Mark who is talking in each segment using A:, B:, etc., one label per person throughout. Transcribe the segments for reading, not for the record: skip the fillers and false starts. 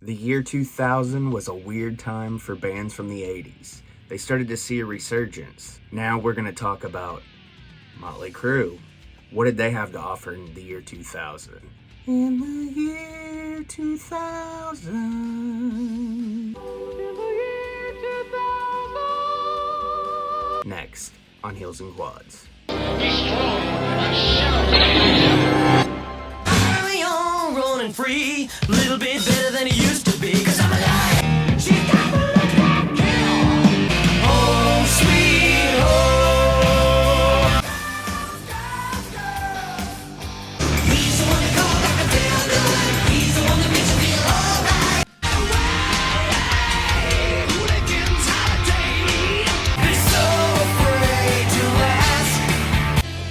A: The year 2000 was a weird time for bands from the 80s. They started to see a resurgence. Now we're going to talk about Motley Crue. What did they have to offer in the year 2000? In the year 2000. In the year 2000. Next on Heels and Quads.
B: Be strong, carry on running free, a little bit better than it used to be, 'cause I'm alive. She got the look like hell. Home sweet home. He's the one that goes like a tail gun. He's the one that makes you feel alright. Hooligans holiday. They're so afraid to ask.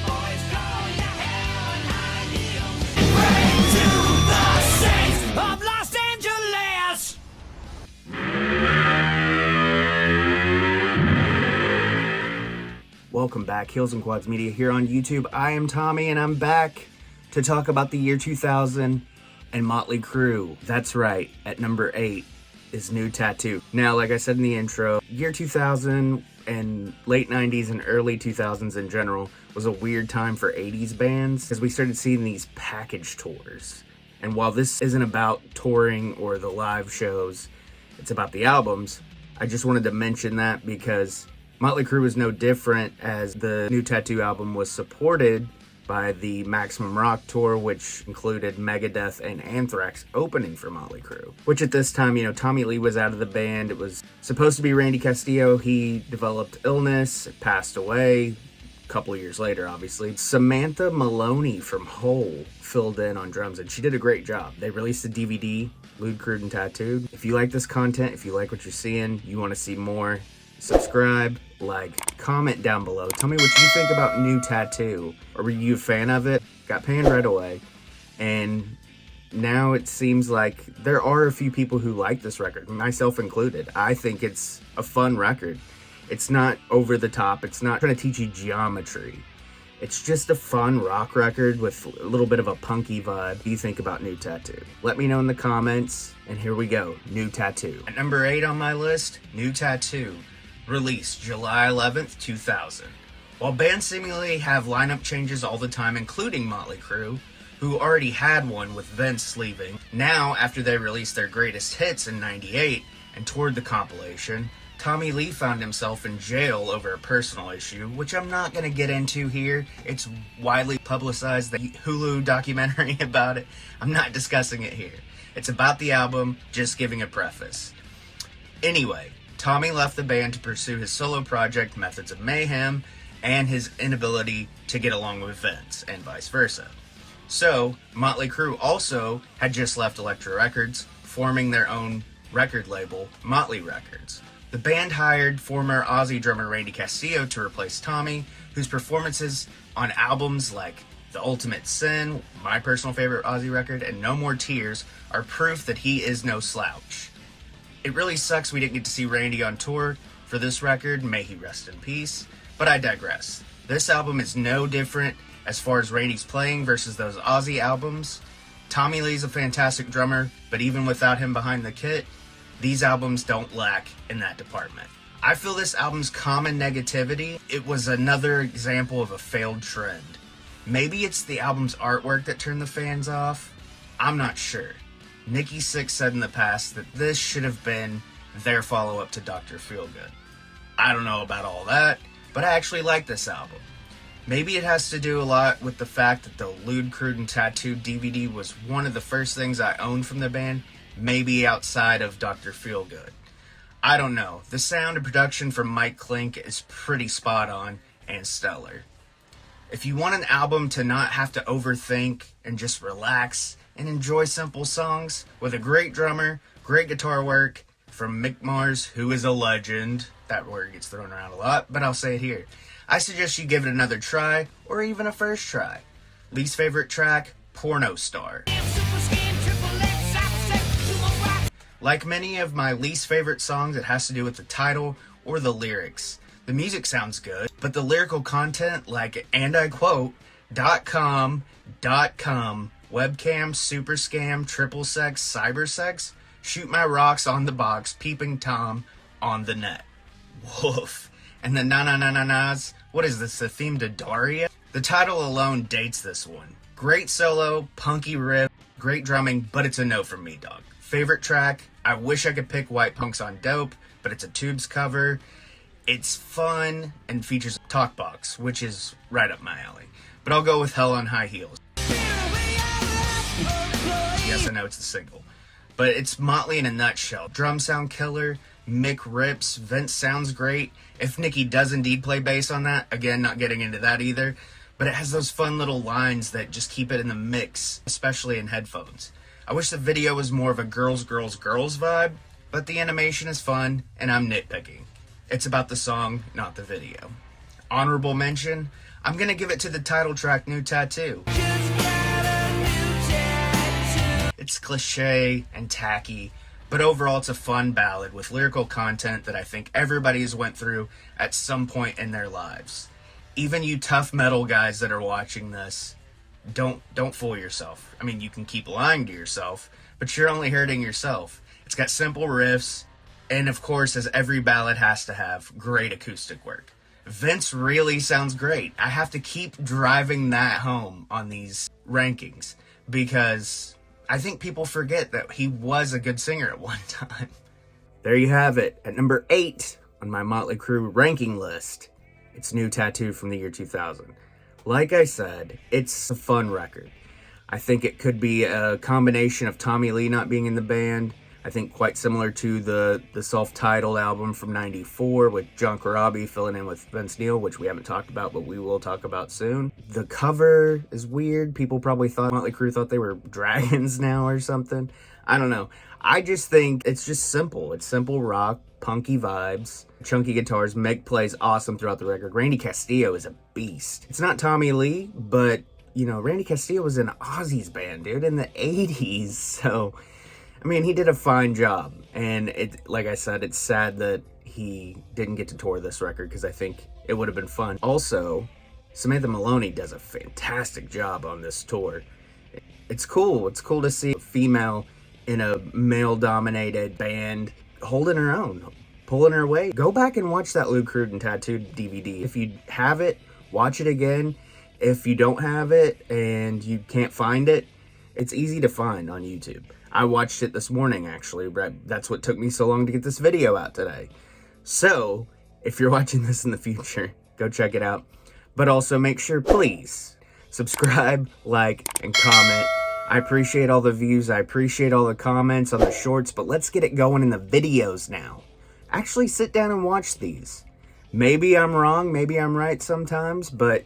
B: Boys going to hell and high heels. Pray to the saints of Los Angeles.
A: Welcome back, Heels and Quads Media here on YouTube. I am Tommy, and I'm back to talk about the year 2000 and Motley Crue. That's right, at number 8 is New Tattoo. Now, like I said in the intro, year 2000 and late 90s and early 2000s in general was a weird time for 80s bands because we started seeing these package tours. And while this isn't about touring or the live shows, it's about the albums, I just wanted to mention that because Motley Crue was no different, as the New Tattoo album was supported by the Maximum Rock Tour, which included Megadeth and Anthrax opening for Motley Crue. Which at this time, Tommy Lee was out of the band. It was supposed to be Randy Castillo. He developed illness, passed away a couple of years later, obviously. Samantha Maloney from Hole filled in on drums, and she did a great job. They released a DVD, Mötley Crüe and Tattooed. If you like this content, if you like what you're seeing, you want to see more, subscribe, like, comment down below. Tell me what you think about New Tattoo. Or were you a fan of it? Got panned right away. And now it seems like there are a few people who like this record, myself included. I think it's a fun record. It's not over the top. It's not trying to teach you geometry. It's just a fun rock record with a little bit of a punky vibe. What do you think about New Tattoo? Let me know in the comments. And here we go, New Tattoo. At number 8 on my list, New Tattoo. Released July 11th, 2000. While bands seemingly have lineup changes all the time, including Motley Crue, who already had one with Vince leaving, now after they released their greatest hits in '98 and toured the compilation, Tommy Lee found himself in jail over a personal issue, which I'm not going to get into here. It's widely publicized, the Hulu documentary about it. I'm not discussing it here. It's about the album, just giving a preface. Anyway, Tommy left the band to pursue his solo project, Methods of Mayhem, and his inability to get along with Vince, and vice versa. So, Motley Crue also had just left Elektra Records, forming their own record label, Motley Records. The band hired former Ozzy drummer Randy Castillo to replace Tommy, whose performances on albums like The Ultimate Sin, my personal favorite Ozzy record, and No More Tears are proof that he is no slouch. It really sucks we didn't get to see Randy on tour for this record, may he rest in peace, but I digress. This album is no different as far as Randy's playing versus those Ozzy albums. Tommy Lee's a fantastic drummer, but even without him behind the kit, these albums don't lack in that department. I feel this album's common negativity, it was another example of a failed trend. Maybe it's the album's artwork that turned the fans off, I'm not sure. Nikki Sixx said in the past that this should have been their follow-up to Dr. Feelgood. I don't know about all that, but I actually like this album. Maybe it has to do a lot with the fact that the Mötley Crüe and Tattooed DVD was one of the first things I owned from the band, maybe outside of Dr. Feelgood. I don't know. The sound and production from Mike Klink is pretty spot on and stellar. If you want an album to not have to overthink and just relax and enjoy simple songs with a great drummer, great guitar work from Mick Mars, who is a legend. That word gets thrown around a lot, but I'll say it here. I suggest you give it another try, or even a first try. Least favorite track, Porno Star. Like many of my least favorite songs, it has to do with the title or the lyrics. The music sounds good, but the lyrical content, like, and I quote, .com, webcam, super scam, triple sex, cyber sex, Shoot my rocks on the box, peeping Tom on the net. Woof. And the na-na-na-na-nas. What is this, a theme to Daria? The title alone dates this one. Great solo, punky riff, great drumming, but it's a no from me, dog. Favorite track? I wish I could pick White Punks on Dope, but it's a Tubes cover. It's fun and features a talk box, which is right up my alley. But I'll go with Hell on High Heels. Yes, I know it's the single. But it's Motley in a nutshell. Drum sound killer, Mick rips, Vince sounds great. If Nicky does indeed play bass on that, again, not getting into that either. But it has those fun little lines that just keep it in the mix, especially in headphones. I wish the video was more of a girls, girls, girls vibe, but the animation is fun, and I'm nitpicking. It's about the song, not the video. Honorable mention, I'm gonna give it to the title track, New Tattoo. It's cliche and tacky, but overall it's a fun ballad with lyrical content that I think everybody has went through at some point in their lives. Even you tough metal guys that are watching this, don't fool yourself. I mean, you can keep lying to yourself, but you're only hurting yourself. It's got simple riffs, and of course, as every ballad has to have, great acoustic work. Vince really sounds great. I have to keep driving that home on these rankings because I think people forget that he was a good singer at one time. There you have it. At number 8 on my Motley Crue ranking list, it's New Tattoo from the year 2000. Like I said, it's a fun record. I think it could be a combination of Tommy Lee not being in the band. I think quite similar to the self-titled album from 94 with John Corabi filling in with Vince Neil, which we haven't talked about, but we will talk about soon. The cover is weird. People probably thought Motley Crue thought they were dragons now or something. I don't know. I just think it's just simple. It's simple rock, punky vibes, chunky guitars. Meg plays awesome throughout the record. Randy Castillo is a beast. It's not Tommy Lee, but, you know, Randy Castillo was in Ozzy's band, dude, in the 80s. So, I mean, he did a fine job. And it, like I said, it's sad that he didn't get to tour this record because I think it would have been fun. Also, Samantha Maloney does a fantastic job on this tour. It's cool. It's cool to see a female in a male-dominated band holding her own, pulling her weight. Go back and watch that Lou Cruden Tattooed DVD. If you have it, watch it again. If you don't have it and you can't find it, it's easy to find on YouTube. I watched it this morning, actually. That's what took me so long to get this video out today. So, if you're watching this in the future, go check it out. But also make sure, please, subscribe, like, and comment. I appreciate all the views. I appreciate all the comments on the shorts, but let's get it going in the videos now. Actually sit down and watch these. Maybe I'm wrong, maybe I'm right sometimes, but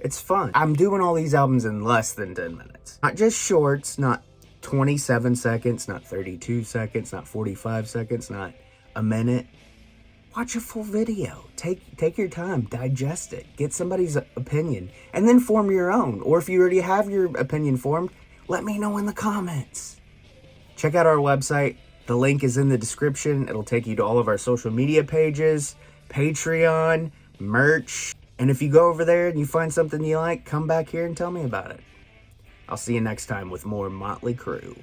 A: it's fun. I'm doing all these albums in less than 10 minutes. Not just shorts, not 27 seconds, not 32 seconds, not 45 seconds, not a minute. Watch a full video. Take your time, digest it, get somebody's opinion, and then form your own. Or if you already have your opinion formed, let me know in the comments. Check out our website. The link is in the description. It'll take you to all of our social media pages, Patreon, merch. And if you go over there and you find something you like, come back here and tell me about it. I'll see you next time with more Motley Crue.